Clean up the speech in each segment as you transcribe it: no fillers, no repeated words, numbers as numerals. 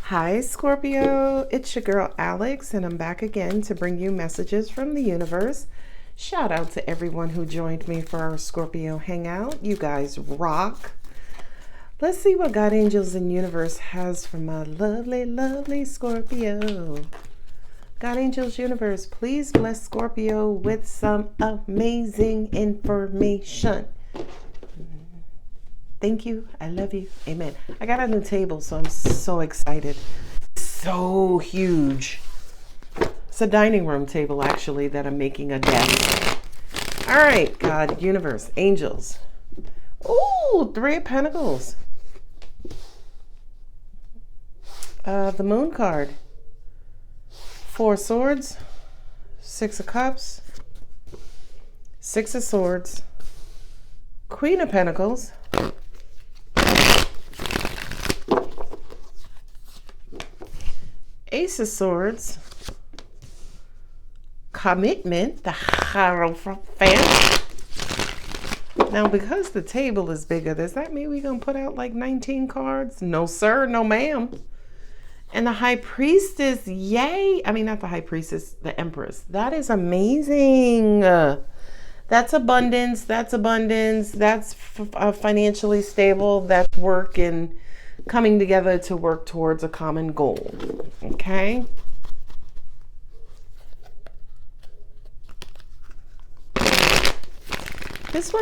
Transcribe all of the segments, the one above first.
Hi, Scorpio. It's your girl, Alex, and I'm back again to bring you messages from the universe. Shout out to everyone who joined me for our Scorpio hangout. You guys rock. Let's see what God, angels, and universe has for my lovely, lovely Scorpio. God, angels, universe, please bless Scorpio with some amazing information. Thank you. I love you. Amen. I got a new table, so I'm so excited. So huge. It's a dining room table, actually, that I'm making a desk. All right, God, universe, angels. Ooh, 3 of Pentacles. The Moon card. 4 Swords. 6 of Cups. 6 of Swords. Queen of Pentacles. Ace of Swords, commitment, the Hierophant. Now, because the table is bigger, does that mean we're going to put out like 19 cards? No, sir. No, ma'am. And the High Priestess, yay. I mean, not the High Priestess, the Empress. That is amazing. That's abundance. That's abundance. That's financially stable. That's work and coming together to work towards a common goal. Okay. This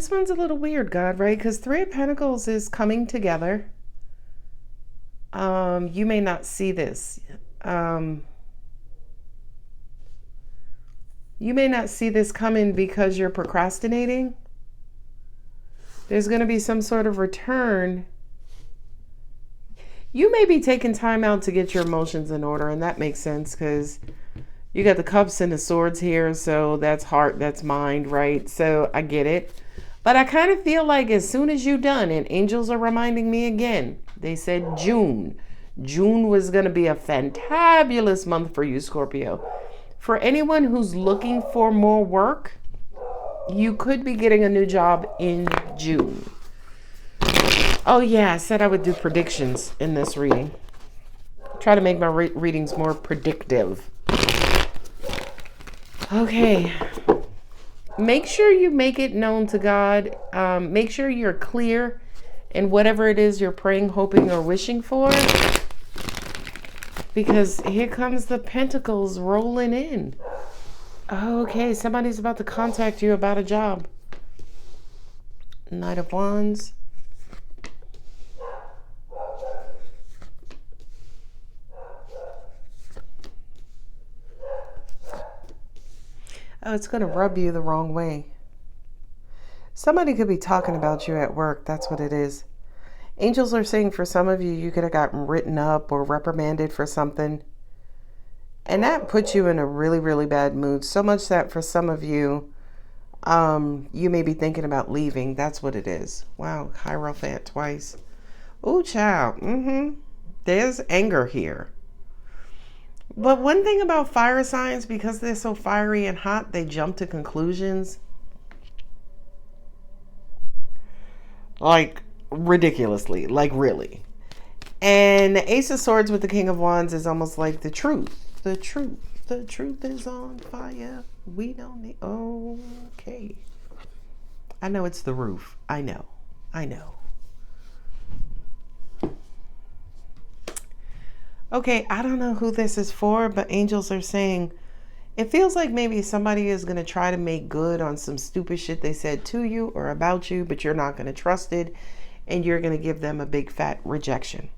one's a little weird, God, right? Because 3 of Pentacles is coming together. You may not see this. You may not see this coming because you're procrastinating. There's going to be some sort of return. You may be taking time out to get your emotions in order, and that makes sense because you got the Cups and the Swords here, so that's heart, that's mind, right? So I get it. But I kind of feel like as soon as you're done, and angels are reminding me again, they said June. June was going to be a fantabulous month for you, Scorpio. For anyone who's looking for more work, you could be getting a new job in June. Oh yeah, I said I would do predictions in this reading. Try to make my readings more predictive. Okay. Make sure you make it known to God. Make sure you're clear in whatever it is you're praying, hoping, or wishing for. Because here comes the Pentacles rolling in. Okay, somebody's about to contact you about a job. Knight of Wands. Oh, it's going to rub you the wrong way. Somebody could be talking about you at work. That's what it is. Angels are saying for some of you, you could have gotten written up or reprimanded for something. And that puts you in a really, really bad mood. So much that for some of you, you may be thinking about leaving. That's what it is. Wow, Hierophant twice. Ooh, child. There's anger here. But one thing about fire signs, because they're so fiery and hot, they jump to conclusions. Like, ridiculously. Like, really. And the Ace of Swords with the King of Wands is almost like the truth. The truth. The truth is on fire. We don't need... Okay. I know it's the roof. I know. Okay, I don't know who this is for, but angels are saying it feels like maybe somebody is going to try to make good on some stupid shit they said to you or about you, but you're not going to trust it, and you're going to give them a big fat rejection.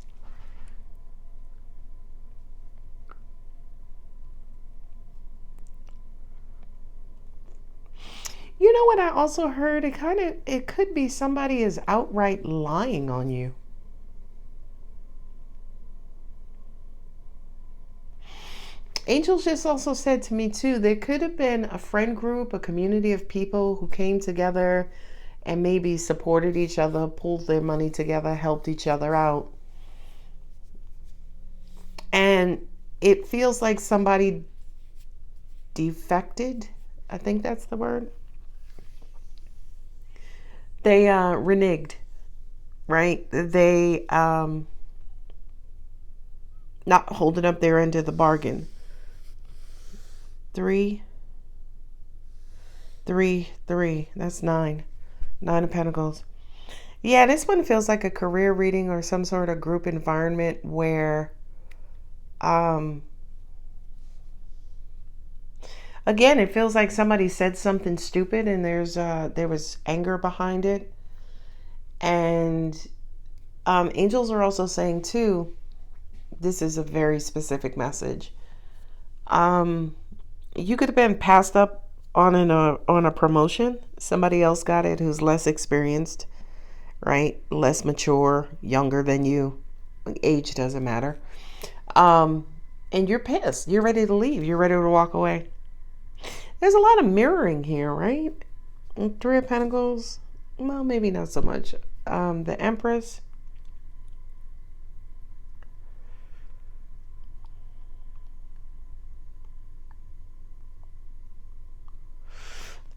You know what I also heard? It could be somebody is outright lying on you. Angels just also said to me too, there could have been a friend group, a community of people who came together and maybe supported each other, pulled their money together, helped each other out. And it feels like somebody defected. I think that's the word. They reneged, right? They not holding up their end of the bargain. 3, 3, 3. That's 9. 9 of Pentacles. Yeah, this one feels like a career reading or some sort of group environment where, again, it feels like somebody said something stupid and there was anger behind it. And angels are also saying too, this is a very specific message. You could have been passed up on a promotion. Somebody else got it who's less experienced, right? Less mature, younger than you. Age doesn't matter. And you're pissed. You're ready to leave. You're ready to walk away. There's a lot of mirroring here, right? 3 of Pentacles. Well, maybe not so much. The Empress.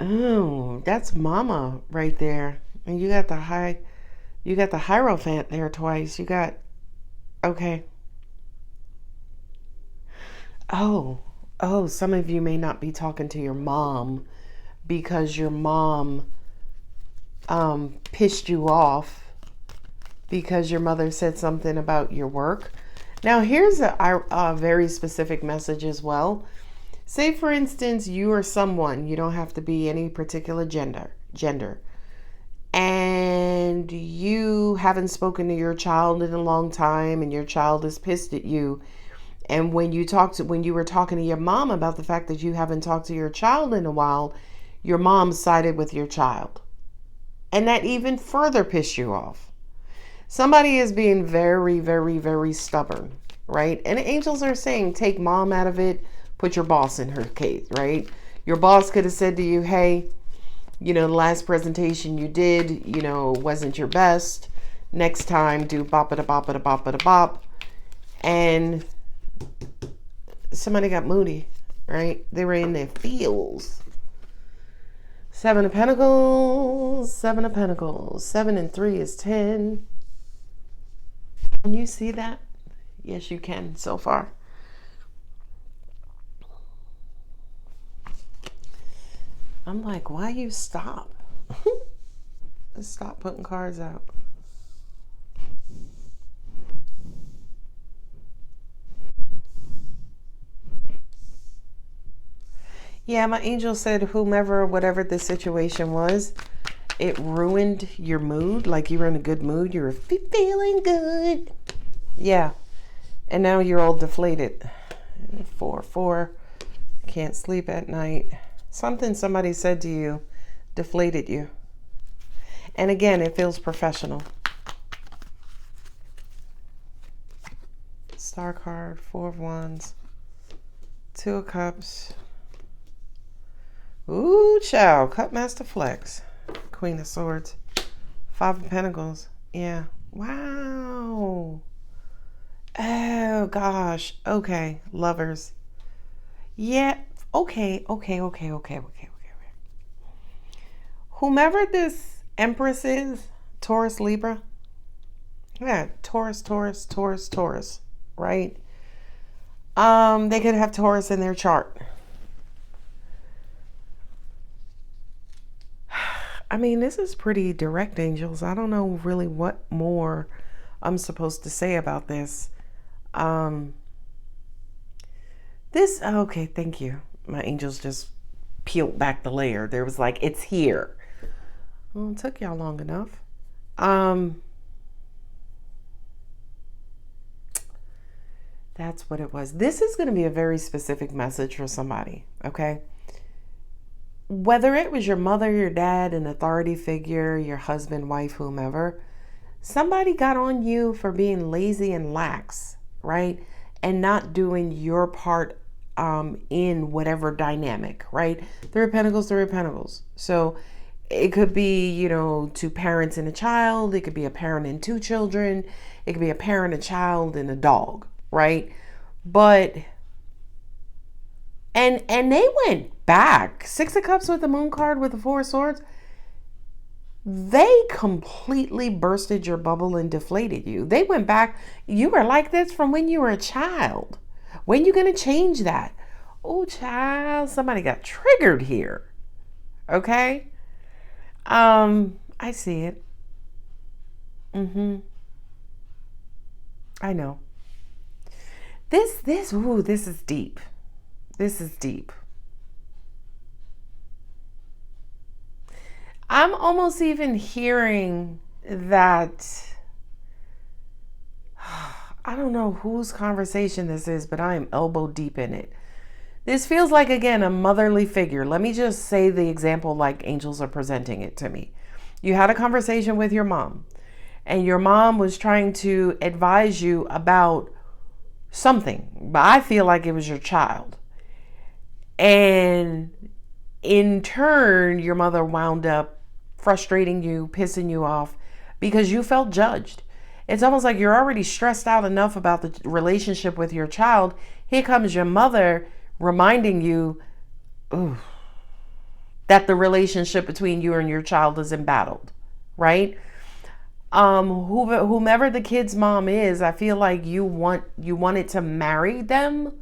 Oh, that's Mama right there. And you got the Hierophant there twice. You got, okay. Oh, some of you may not be talking to your mom because your mom pissed you off because your mother said something about your work. Now, here's a very specific message as well. Say, for instance, you are someone, you don't have to be any particular gender, and you haven't spoken to your child in a long time and your child is pissed at you. And when you were talking to your mom about the fact that you haven't talked to your child in a while, your mom sided with your child. And that even further pissed you off. Somebody is being very, very, very stubborn, right? And angels are saying, take mom out of it, put your boss in her case, right? Your boss could have said to you, hey, the last presentation you did, wasn't your best. Next time, do bop-a-da-bop-a-da-bop-a-da-bop. And somebody got moody, right? They were in their feels. 7 of Pentacles, 7 of Pentacles. 7 and 3 is 10. Can you see that? Yes, you can so far. I'm like, why you stop? Stop putting cards out. Yeah, my angel said whatever the situation was, it ruined your mood. Like you were in a good mood. You were feeling good. Yeah. And now you're all deflated. 4, can't sleep at night. Something somebody said to you deflated you. And again, it feels professional. Star card, 4 of Wands, 2 of Cups. Ooh, child, Cup Master Flex. Queen of Swords, 5 of Pentacles. Yeah. Wow. Oh, gosh. Okay, Lovers. Yeah. Okay. Whomever this Empress is, Taurus, Libra. Yeah, Taurus, right? They could have Taurus in their chart. I mean, this is pretty direct, angels. I don't know really what more I'm supposed to say about this. Okay, thank you. My angels just peeled back the layer. There was like, it's here. Well, it took y'all long enough. That's what it was. This is going to be a very specific message for somebody, okay? Whether it was your mother, your dad, an authority figure, your husband, wife, whomever, somebody got on you for being lazy and lax, right? And not doing your part in whatever dynamic, right? 3 of Pentacles. So it could be, 2 parents and a child. It could be a parent and 2 children. It could be a parent, a child, and a dog, right? But and they went back. 6 of Cups with the Moon card with the 4 of Swords. They completely bursted your bubble and deflated you. They went back. You were like this from when you were a child. When you going to change that? Oh, child, somebody got triggered here. Okay? I see it. I know. This is deep. This is deep. I'm almost even hearing that, I don't know whose conversation this is, but I am elbow deep in it. This feels like, again, a motherly figure. Let me just say the example like angels are presenting it to me. You had a conversation with your mom, and your mom was trying to advise you about something, but I feel like it was your child. And in turn, your mother wound up frustrating you, pissing you off because you felt judged. It's almost like you're already stressed out enough about the relationship with your child. Here comes your mother reminding you that the relationship between you and your child is embattled, right? Whomever the kid's mom is, I feel like you wanted to marry them,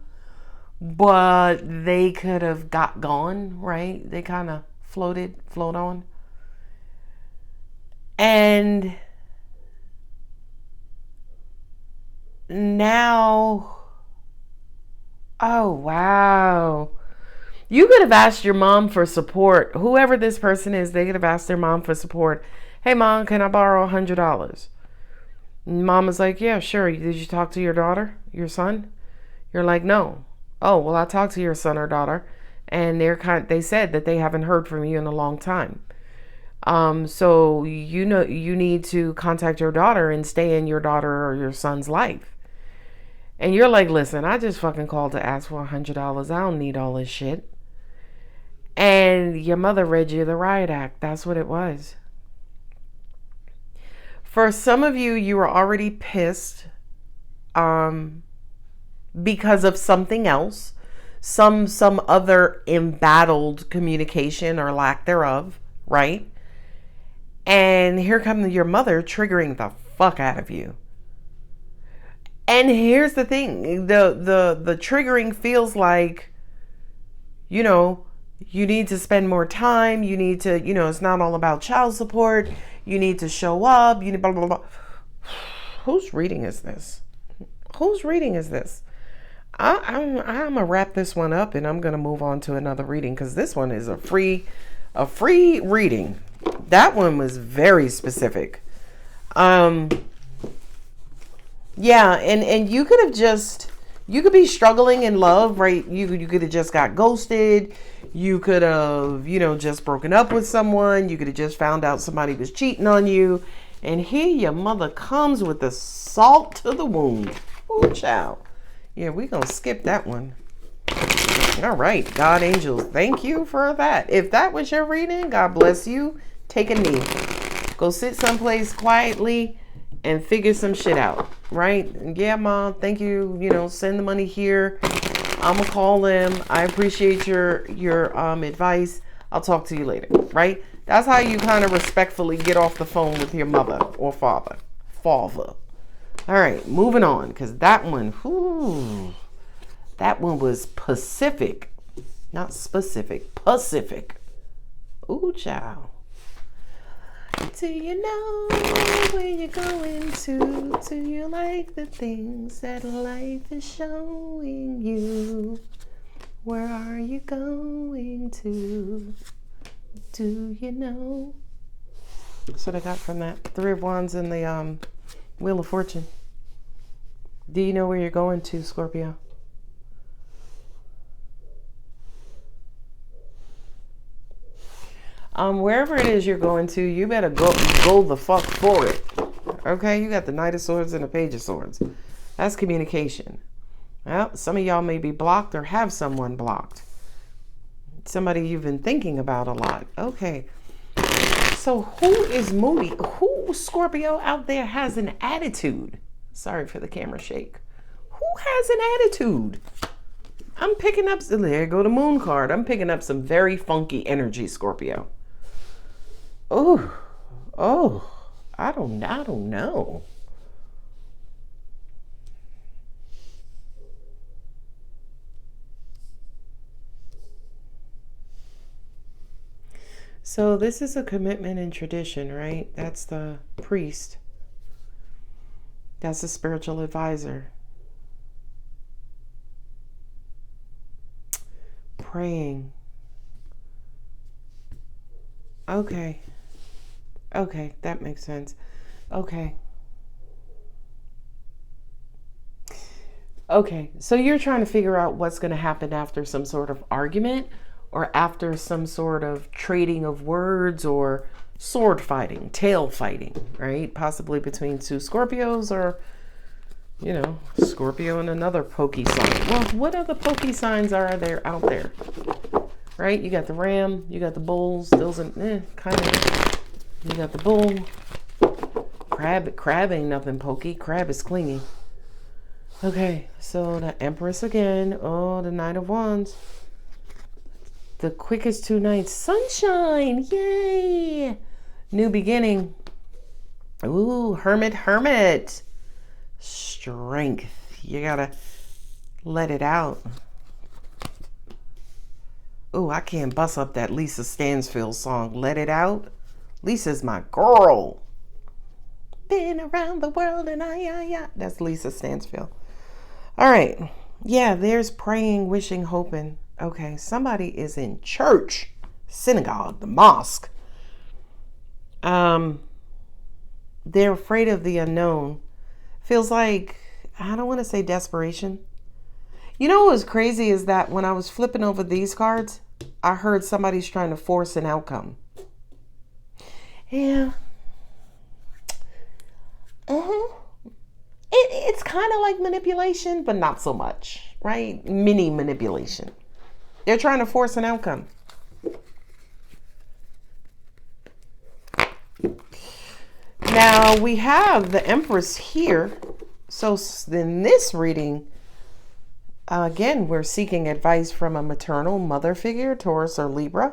but they could have got gone, right? They kind of float on. And now, oh, wow. You could have asked your mom for support. Whoever this person is, they could have asked their mom for support. Hey, mom, can I borrow $100? Mom was like, yeah, sure. Did you talk to your daughter, your son? You're like, no. Oh, well, I talked to your son or daughter, and they said that they haven't heard from you in a long time. So you need to contact your daughter and stay in your daughter or your son's life. And you're like, listen, I just fucking called to ask for $100. I don't need all this shit. And your mother read you the riot act. That's what it was. For some of you, you were already pissed because of something else, some other embattled communication or lack thereof, right? And here comes your mother triggering the fuck out of you. And here's the thing, the triggering feels like, you need to spend more time. You need to, it's not all about child support. You need to show up. You need blah, blah, blah. Whose reading is this? I'm going to wrap this one up and I'm going to move on to another reading because this one is a free reading. That one was very specific. Yeah, and you could be struggling in love, right? You could have just got ghosted. You could have, just broken up with someone. You could have just found out somebody was cheating on you. And here your mother comes with the salt to the wound. Oh, child. Yeah, we're going to skip that one. All right, God angels, thank you for that. If that was your reading, God bless you. Take a knee. Go sit someplace quietly and figure some shit out, right? Yeah, mom, thank you. Send the money here. I'm gonna call them. I appreciate your advice. I'll talk to you later, right? That's how you kind of respectfully get off the phone with your mother or father. All right, moving on, because that one was Pacific, not specific, Pacific. Ooh, child. Do you know where you're going to? Do you like the things that life is showing you? Where are you going to? Do you know? That's what I got from that. Three of Wands and the Wheel of Fortune. Do you know where you're going to, Scorpio? Wherever it is you're going to, you better go the fuck for it. Okay, you got the Knight of Swords and the Page of Swords. That's communication. Well, some of y'all may be blocked or have someone blocked. Somebody you've been thinking about a lot. Okay. So who is moody? Who, Scorpio, out there has an attitude? Sorry for the camera shake. Who has an attitude? I'm picking up, there go the moon card. I'm picking up some very funky energy, Scorpio. Oh, Oh, I don't know. So this is a commitment and tradition, right? That's the priest. That's the spiritual advisor. Praying. Okay. Okay, that makes sense. Okay. Okay, so you're trying to figure out what's going to happen after some sort of argument or after some sort of trading of words or sword fighting, tail fighting, right? Possibly between two Scorpios or, Scorpio and another pokey sign. Well, what other pokey signs are there out there? Right? You got the ram, you got the bulls, those are kind of, you got the bull. Crab ain't nothing pokey. Crab is clingy. Okay, so the Empress again. Oh, the Knight of Wands. The quickest 2 nights. Sunshine! Yay! New beginning. Ooh, Hermit. Strength. You gotta let it out. Ooh, I can't bust up that Lisa Stansfield song. Let it out. Lisa's my girl. Been around the world and I. That's Lisa Stansfield. All right. Yeah, there's praying, wishing, hoping. Okay, somebody is in church, synagogue, the mosque. They're afraid of the unknown. Feels like, I don't want to say desperation. You know what was crazy is that when I was flipping over these cards, I heard somebody's trying to force an outcome. Yeah. It's kind of like manipulation, but not so much, right? Mini manipulation. They're trying to force an outcome. Now we have the Empress here. So in this reading, again, we're seeking advice from a maternal mother figure, Taurus or Libra,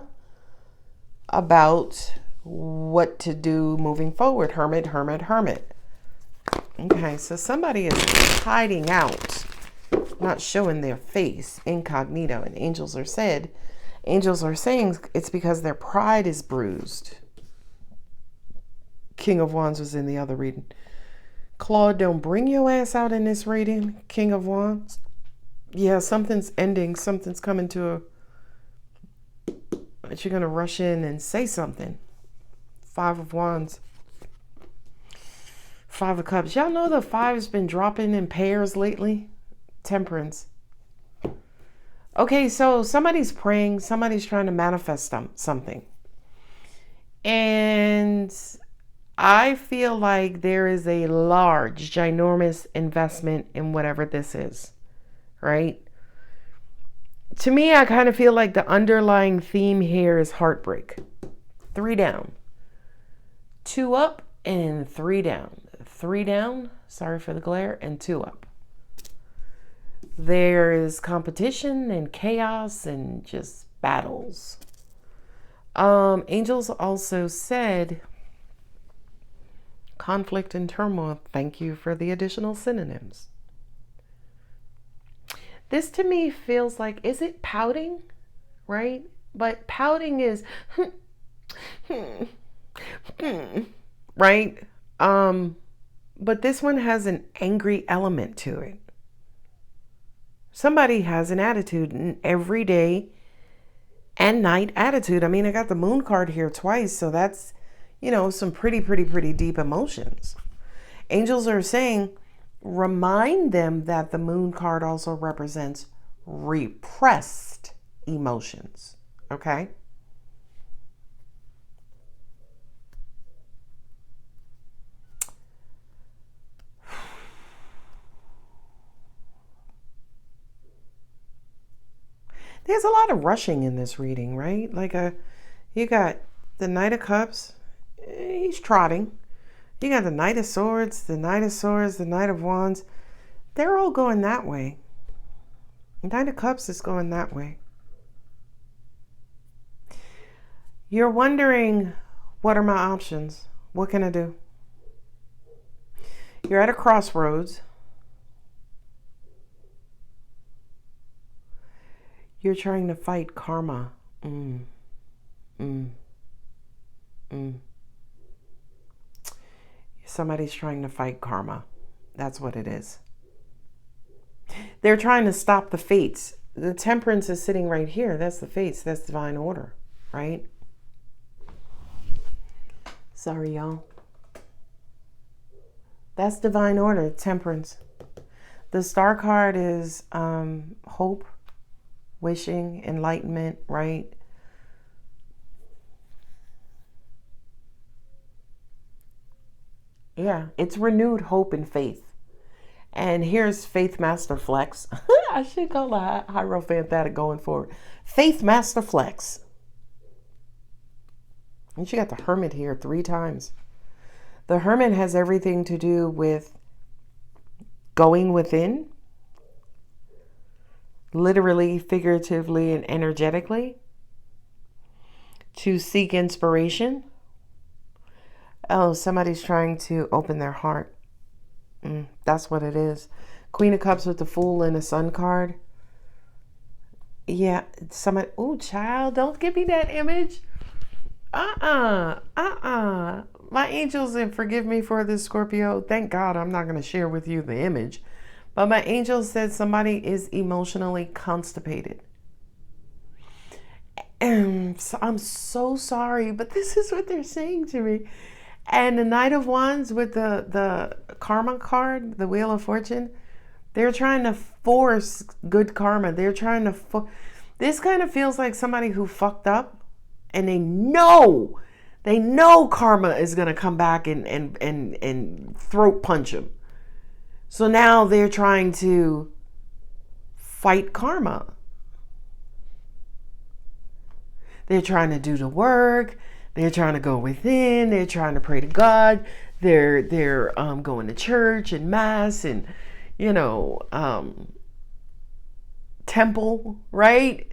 about what to do moving forward. Hermit. Okay, so somebody is hiding out, not showing their face, incognito, and angels are saying it's because their pride is bruised. King of Wands was in the other reading. Claude, don't bring your ass out in this reading. King of Wands. Yeah, something's ending. Something's coming to but you're going to rush in and say something. 5 of Wands. 5 of Cups. Y'all know the 5's been dropping in pairs lately? Temperance. Okay, so somebody's praying. Somebody's trying to manifest something. And I feel like there is a large, ginormous investment in whatever this is, right? To me, I kind of feel like the underlying theme here is heartbreak. 3 down. 2 up and 3 down. 3 down, sorry for the glare, and 2 up. There is competition and chaos and just battles. Angels also said conflict and turmoil. Thank you for the additional synonyms. This to me feels like, is it pouting? Right? But pouting is right? But this one has an angry element to it. Somebody has an attitude, an everyday and night attitude. I mean, I got the moon card here twice, so that's, some pretty deep emotions. Angels are saying, remind them that the moon card also represents repressed emotions. Okay? There's a lot of rushing in this reading, right? Like you got the Knight of Cups, he's trotting. You got the Knight of Swords, the Knight of Wands. They're all going that way. Knight of Cups is going that way. You're wondering, what are my options? What can I do? You're at a crossroads. You're trying to fight karma. Somebody's trying to fight karma. That's what it is. They're trying to stop the fates. The temperance is sitting right here. That's the fates. That's divine order, right? Sorry, y'all. That's divine order, temperance. The star card is hope, wishing, enlightenment, right? Yeah, it's renewed hope and faith. And here's Faith Master Flex. I should go Hierophanthetic going forward. Faith Master Flex. And she got the Hermit here 3 times. The Hermit has everything to do with going within, literally, figuratively, and energetically, to seek inspiration. Oh, somebody's trying to open their heart. That's what it is. Queen of Cups with the Fool and the Sun card. Yeah, somebody. Oh, child, don't give me that image. My angels, and forgive me for this, Scorpio. Thank God I'm not going to share with you the image. But my angel said somebody is emotionally constipated. And so I'm so sorry, but this is what they're saying to me. And the Knight of Wands with the karma card, the Wheel of Fortune, they're trying to force good karma. They're trying to... This kind of feels like somebody who fucked up and they know karma is going to come back and throat punch them. So now they're trying to fight karma. They're trying to do the work. They're trying to go within. They're trying to pray to God. They're going to church and mass and, temple, right?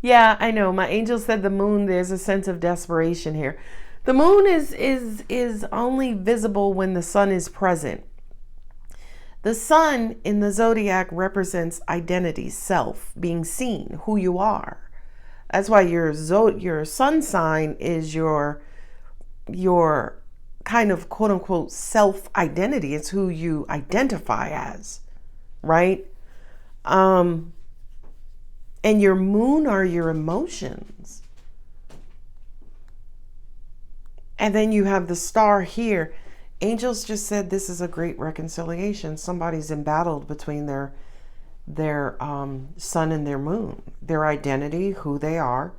Yeah, I know. My angel said the moon, there's a sense of desperation here. The moon is only visible when the sun is present. The sun in the zodiac represents identity, self, being seen, who you are. That's why your sun sign is your kind of quote unquote self identity. It's who you identify as, right? And your moon are your emotions. And then you have the star here. Angels just said this is a great reconciliation. Somebody's embattled between their sun and their moon, their identity, who they are,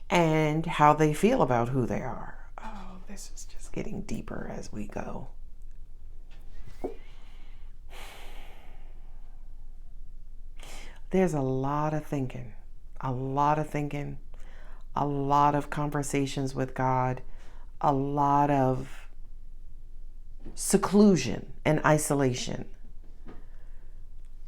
and how they feel about who they are. Oh, this is just getting deeper as we go. There's a lot of thinking, a lot of conversations with God, a lot of seclusion and isolation.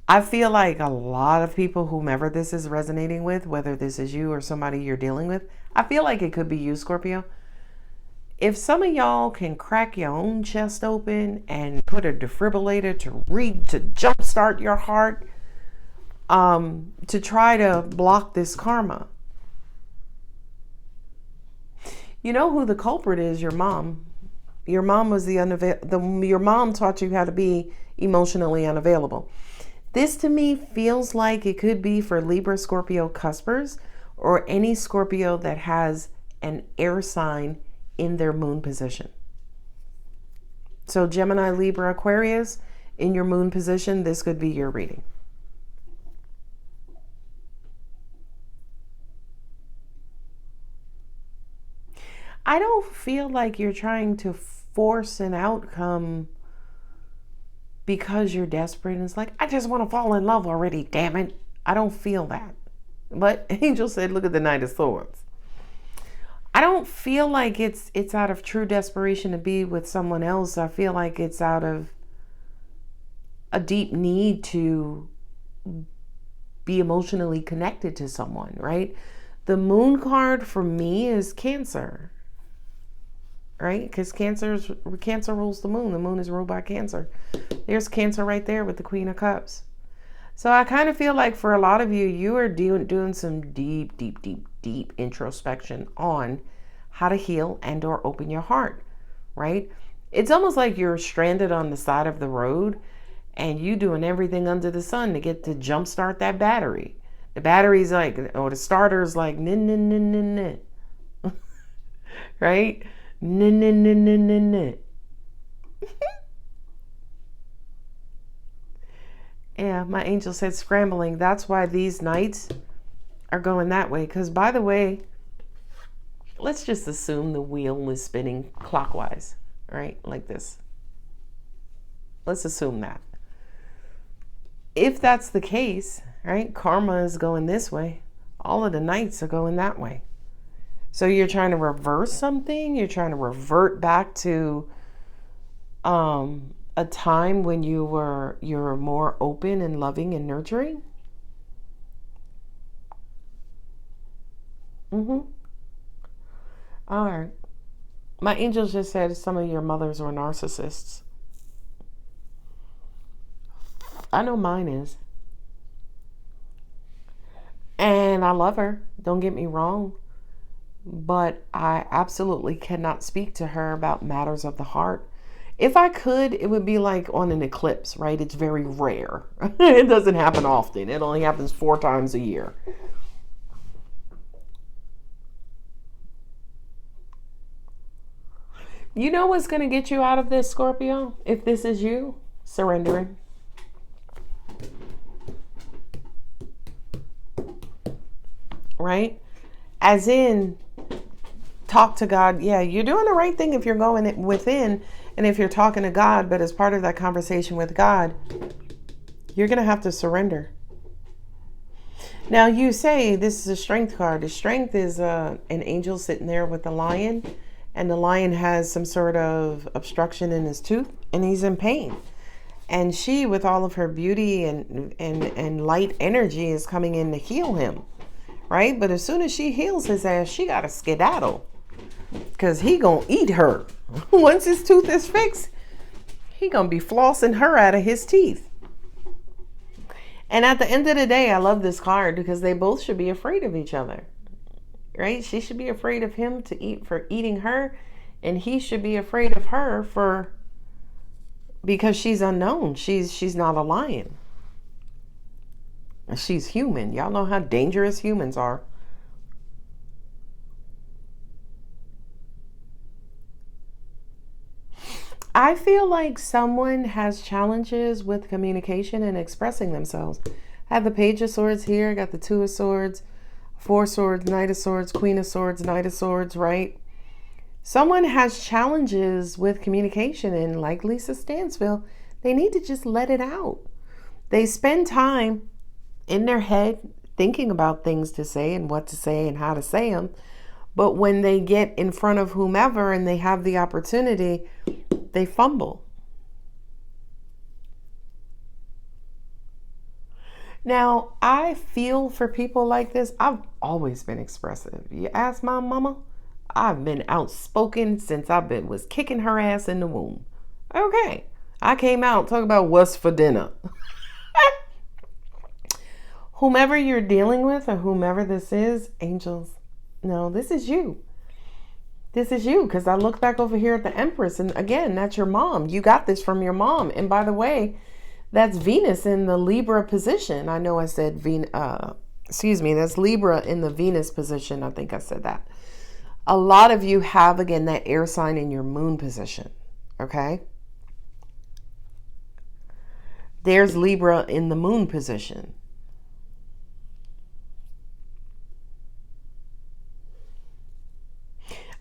I feel like a lot of people, whomever this is resonating with, whether this is you or somebody you're dealing with, I feel like it could be you, Scorpio. If some of y'all can crack your own chest open and put a defibrillator to jumpstart your heart, to try to block this karma. You know who the culprit is? Your mom. Your mom was your mom taught you how to be emotionally unavailable. This to me feels like it could be for Libra, Scorpio, cuspers, or any Scorpio that has an air sign in their moon position. So Gemini, Libra, Aquarius, in your moon position, this could be your reading. I don't feel like you're trying to force an outcome because you're desperate and it's like, I just want to fall in love already, damn it. I don't feel that. But Angel said, look at the Knight of Swords. I don't feel like it's out of true desperation to be with someone else. I feel like it's out of a deep need to be emotionally connected to someone, right? The moon card for me is Cancer, right? Because Cancer rules the moon. The moon is ruled by Cancer. There's Cancer right there with the Queen of Cups. So I kind of feel like for a lot of you, you are doing some deep introspection on how to heal and or open your heart, right? It's almost like you're stranded on the side of the road and you doing everything under the sun to get to jumpstart that battery. The battery's like, or the starter's like, right? Yeah, my angel said scrambling. That's why these nights are going that way. Because, by the way, let's just assume the wheel is spinning clockwise, right? Like this. Let's assume that. If that's the case, right, karma is going this way. All of the nights are going that way. So you're trying to reverse something. You're trying to revert back to a time when you were more open and loving and nurturing. All right. My angels just said some of your mothers were narcissists. I know mine is. And I love her. Don't get me wrong. But I absolutely cannot speak to her about matters of the heart. If I could, it would be like on an eclipse, right? It's very rare. It doesn't happen often. It only happens 4 times a year. You know what's going to get you out of this, Scorpio? If this is you, surrendering. Right? As in, talk to God. Yeah, you're doing the right thing if you're going within and if you're talking to God, but as part of that conversation with God, you're going to have to surrender. Now, you say this is a strength card. The strength is an angel sitting there with a lion, and the lion has some sort of obstruction in his tooth, and he's in pain. And she, with all of her beauty and light energy, is coming in to heal him, right? But as soon as she heals his ass, she got to skedaddle, because he gonna eat her. Once his tooth is fixed, he gonna be flossing her out of his teeth. And at the end of the day, I love this card because they both should be afraid of each other, right? She should be afraid of him for eating her, and he should be afraid of her because she's unknown. She's not a lion. She's human. Y'all know how dangerous humans are. I feel like someone has challenges with communication and expressing themselves. I have the Page of Swords here. I got the 2 of Swords, 4 Swords, Knight of Swords, Queen of Swords, Knight of Swords, right? Someone has challenges with communication, and like Lisa Stansfield, they need to just let it out. They spend time in their head thinking about things to say and what to say and how to say them. But when they get in front of whomever and they have the opportunity, they fumble. Now, I feel for people like this. I've always been expressive. You ask my mama, I've been outspoken since was kicking her ass in the womb. Okay. I came out talking about what's for dinner. Whomever you're dealing with or whomever this is, angels, no, this is you. This is you, because I look back over here at the Empress, and again, that's your mom. You got this from your mom. And by the way, that's Venus in the Libra position. I know I said that's Libra in the Venus position. I think I said that. A lot of you have, again, that air sign in your moon position, okay? There's Libra in the moon position.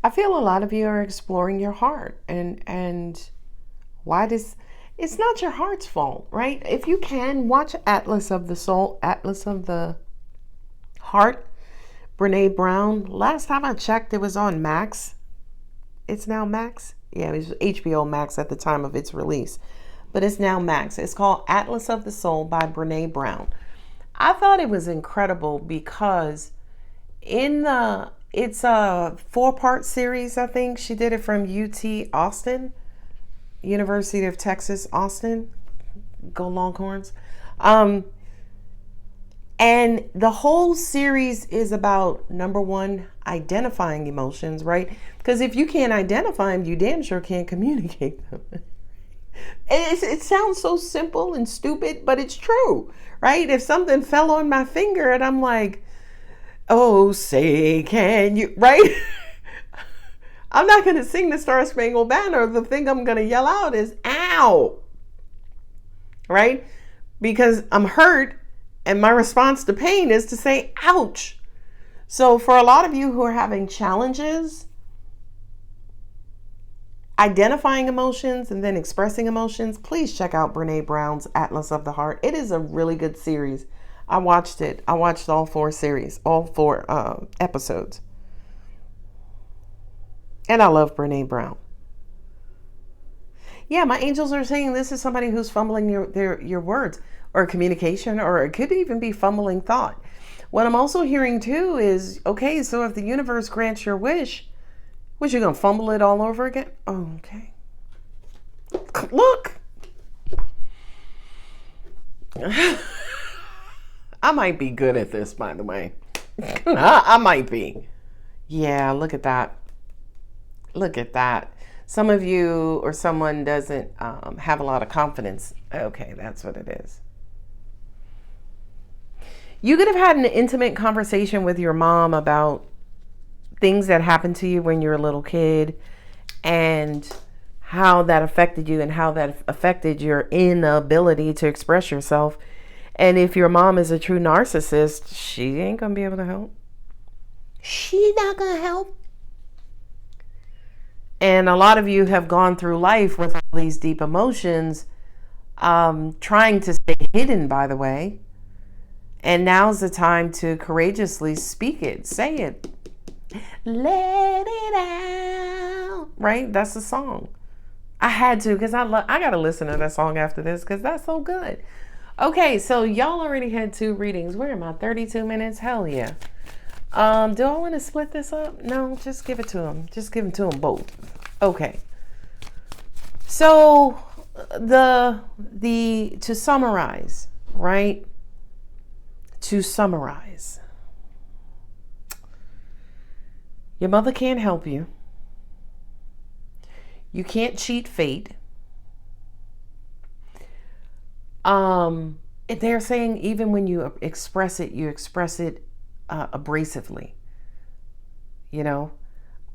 I feel a lot of you are exploring your heart, and why does it's not your heart's fault, right? If you can, watch Atlas of the Soul, Atlas of the Heart, Brene Brown. Last time I checked, it was on Max. It's now Max. Yeah, it was HBO Max at the time of its release, but it's now Max. It's called Atlas of the Soul by Brene Brown. I thought it was incredible because It's a 4-part series, I think. She did it from UT Austin, University of Texas, Austin. Go Longhorns. And the whole series is about, number one, identifying emotions, right? Because if you can't identify them, you damn sure can't communicate them. It sounds so simple and stupid, but it's true, right? If something fell on my finger and I'm like, oh, say, can you, right? I'm not going to sing the Star Spangled Banner. The thing I'm going to yell out is, ow, right? Because I'm hurt, and my response to pain is to say, ouch. So for a lot of you who are having challenges identifying emotions and then expressing emotions, please check out Brene Brown's Atlas of the Heart. It is a really good series. I watched it. I watched all 4 episodes. And I love Brene Brown. Yeah, my angels are saying this is somebody who's fumbling your words or communication, or it could even be fumbling thought. What I'm also hearing too is, okay, so if the universe grants your wish, was you going to fumble it all over again? Oh, okay. Look. I might be good at this, by the way. I might be. Yeah, look at that. Look at that. Some of you or someone doesn't have a lot of confidence. Okay, that's what it is. You could have had an intimate conversation with your mom about things that happened to you when you were a little kid and how that affected you and how that affected your inability to express yourself. And if your mom is a true narcissist, she ain't gonna be able to help. She's not gonna help. And a lot of you have gone through life with all these deep emotions, trying to stay hidden, by the way. And now's the time to courageously speak it, say it. Let it out. Right? That's the song. I had to, because I got to listen to that song after this because that's so good. Okay, so y'all already had 2 readings. Where am I? 32 minutes? Hell yeah. Do I want to split this up? No, just give it to them. Just give them to them both. Okay. So to summarize, right? To summarize, your mother can't help you. You can't cheat fate. They're saying even when you express it abrasively. You know,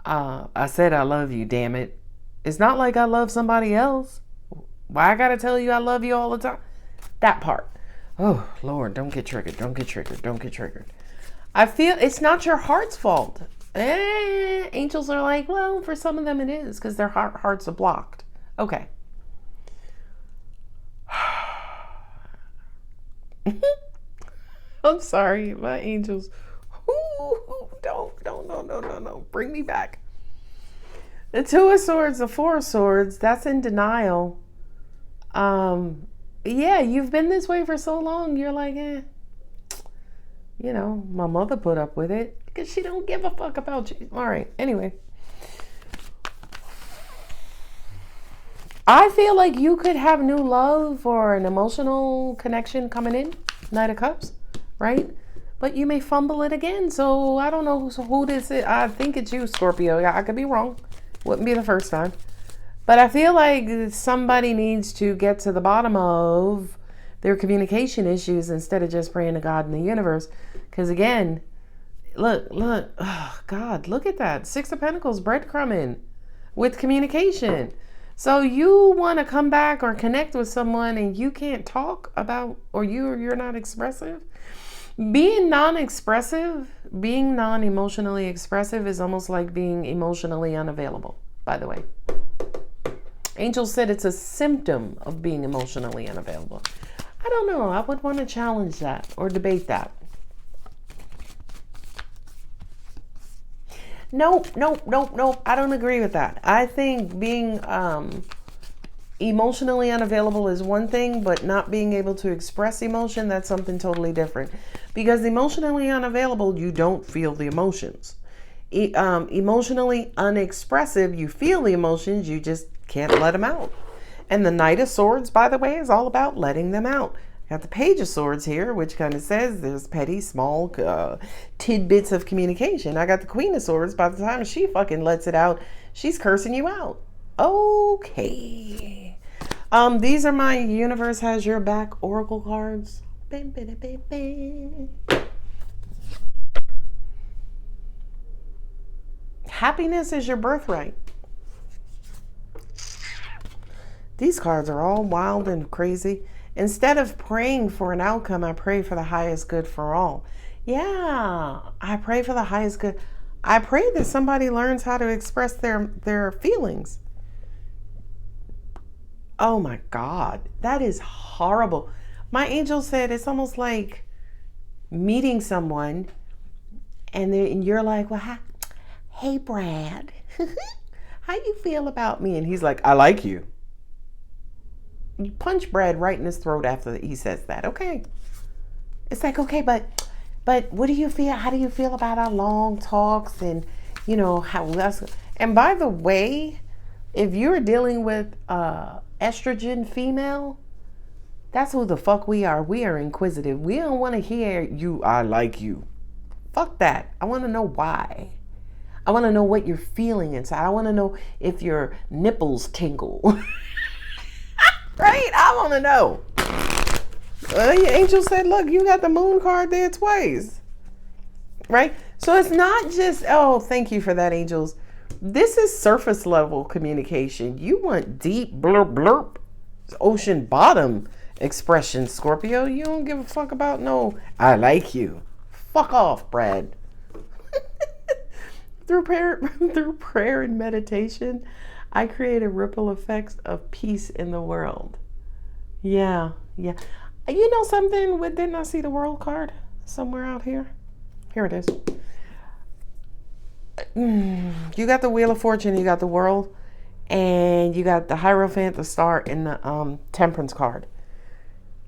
I said I love you, damn it. It's not like I love somebody else. Why I gotta tell you I love you all the time? That part. Oh, Lord, don't get triggered. Don't get triggered. Don't get triggered. I feel it's not your heart's fault. Angels are like, well, for some of them it is because their hearts are blocked. Okay. I'm sorry, my angels. Don't. Bring me back. The 2 of Swords, the 4 of Swords, that's in denial. Yeah, you've been this way for so long. You're like, you know, my mother put up with it because she don't give a fuck about you. All right. Anyway, I feel like you could have new love or an emotional connection coming in. Knight of Cups, right? But you may fumble it again. So I don't know who this is. I think it's you, Scorpio. I could be wrong. Wouldn't be the first time. But I feel like somebody needs to get to the bottom of their communication issues instead of just praying to God and the universe. Because again, look, oh God, look at that. 6 of Pentacles, breadcrumbing with communication. So you want to come back or connect with someone and you can't talk about, or you're not expressive. Being non-expressive, being non-emotionally expressive is almost like being emotionally unavailable, by the way. Angel said it's a symptom of being emotionally unavailable. I don't know. I would want to challenge that or debate that. Nope. I don't agree with that. I think being Emotionally unavailable is one thing, but not being able to express emotion, that's something totally different. Because emotionally unavailable, you don't feel the emotions. Emotionally unexpressive, you feel the emotions, you just can't let them out. And the Knight of Swords, by the way, is all about letting them out. Got the Page of Swords here, which kind of says there's petty, small tidbits of communication. I got the Queen of Swords. By the time she fucking lets it out, she's cursing you out. Okay. These are my Universe Has Your Back Oracle cards. Happiness is your birthright. These cards are all wild and crazy. Instead of praying for an outcome, I pray for the highest good for all. Yeah, I pray for the highest good. I pray that somebody learns how to express their feelings. Oh my God, that is horrible. My angel said it's almost like meeting someone and you're like, well, hey, Brad, how you feel about me? And he's like, I like you. You punch Brad right in his throat after he says that. Okay. It's like, okay, but what do you feel? How do you feel about our long talks and, how that's, and by the way, if you're dealing with estrogen female, that's who the fuck we are. We are inquisitive. We don't want to hear you, I like you. Fuck that. I want to know why. I want to know what you're feeling inside. I want to know if your nipples tingle. Right? I want to know. Your angel said, look, you got the moon card there twice. Right? So it's not just, oh, thank you for that, angels. This is surface level communication. You want deep blurp blurp, ocean bottom expression, Scorpio. You don't give a fuck about no, I like you. Fuck off, Brad. Through prayer and meditation, I created ripple effects of peace in the world. Yeah. You know something? Didn't I see the world card somewhere out here? Here it is. You got the Wheel of Fortune, you got the world, and you got the Hierophant, the star, and the Temperance card.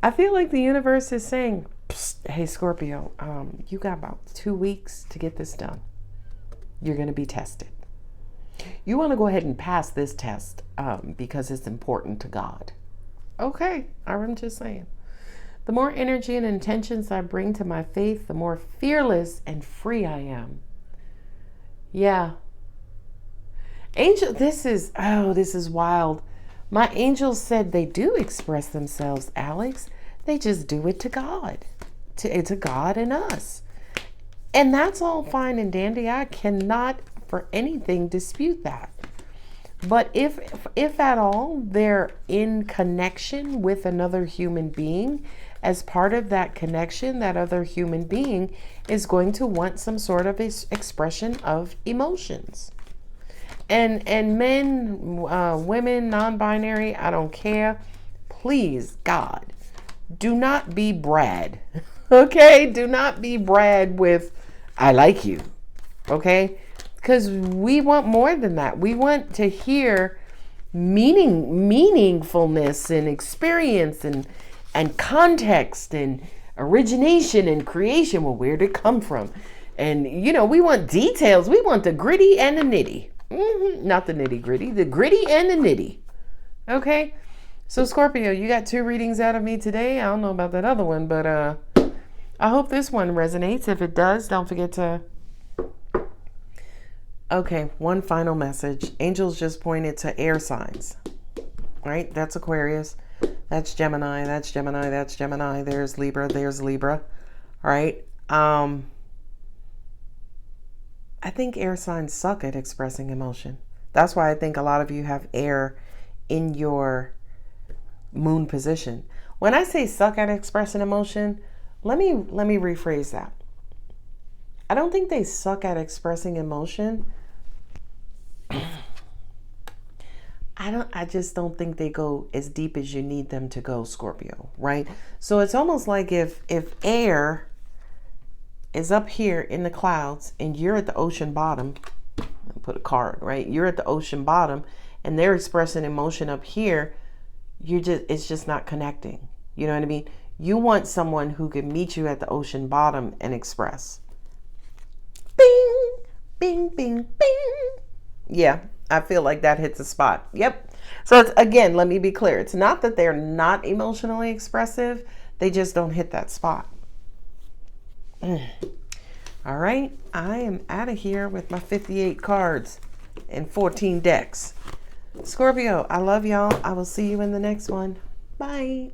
I feel like the universe is saying, hey, Scorpio, you got about 2 weeks to get this done. You're going to be tested. You want to go ahead and pass this test because it's important to God. Okay, I'm just saying. The more energy and intentions I bring to my faith, the more fearless and free I am. Yeah. Angel, this is wild. My angels said they do express themselves, Alex. They just do it to God. To God and us. And that's all fine and dandy. I cannot for anything dispute that. But if at all they're in connection with another human being, as part of that connection, that other human being is going to want some sort of expression of emotions. And men, women, non-binary, I don't care. Please, God, do not be Brad. Okay? Do not be Brad with, I like you. Okay? Because we want more than that. We want to hear meaningfulness and experience and context and origination and creation. Well, where'd it come from? And, we want details. We want the gritty and the nitty. Not the nitty gritty, the gritty and the nitty. Okay? So, Scorpio, you got 2 readings out of me today. I don't know about that other one, but I hope this one resonates. If it does, don't forget to... Okay, one final message. Angels just pointed to air signs. Right? That's Aquarius. That's Gemini. That's Gemini. That's Gemini. There's Libra. There's Libra. All right? I think air signs suck at expressing emotion. That's why I think a lot of you have air in your moon position. When I say suck at expressing emotion, let me rephrase that. I don't think they suck at expressing emotion. I just don't think they go as deep as you need them to go, Scorpio, right? So it's almost like if air is up here in the clouds and you're at the ocean bottom, I'll put a card, right? You're at the ocean bottom and they're expressing emotion up here. it's just not connecting. You know what I mean? You want someone who can meet you at the ocean bottom and express. Bing, bing, bing, bing. Yeah, I feel like that hits a spot. Yep. So it's, again, let me be clear. It's not that they're not emotionally expressive. They just don't hit that spot. All right. I am out of here with my 58 cards and 14 decks. Scorpio, I love y'all. I will see you in the next one. Bye.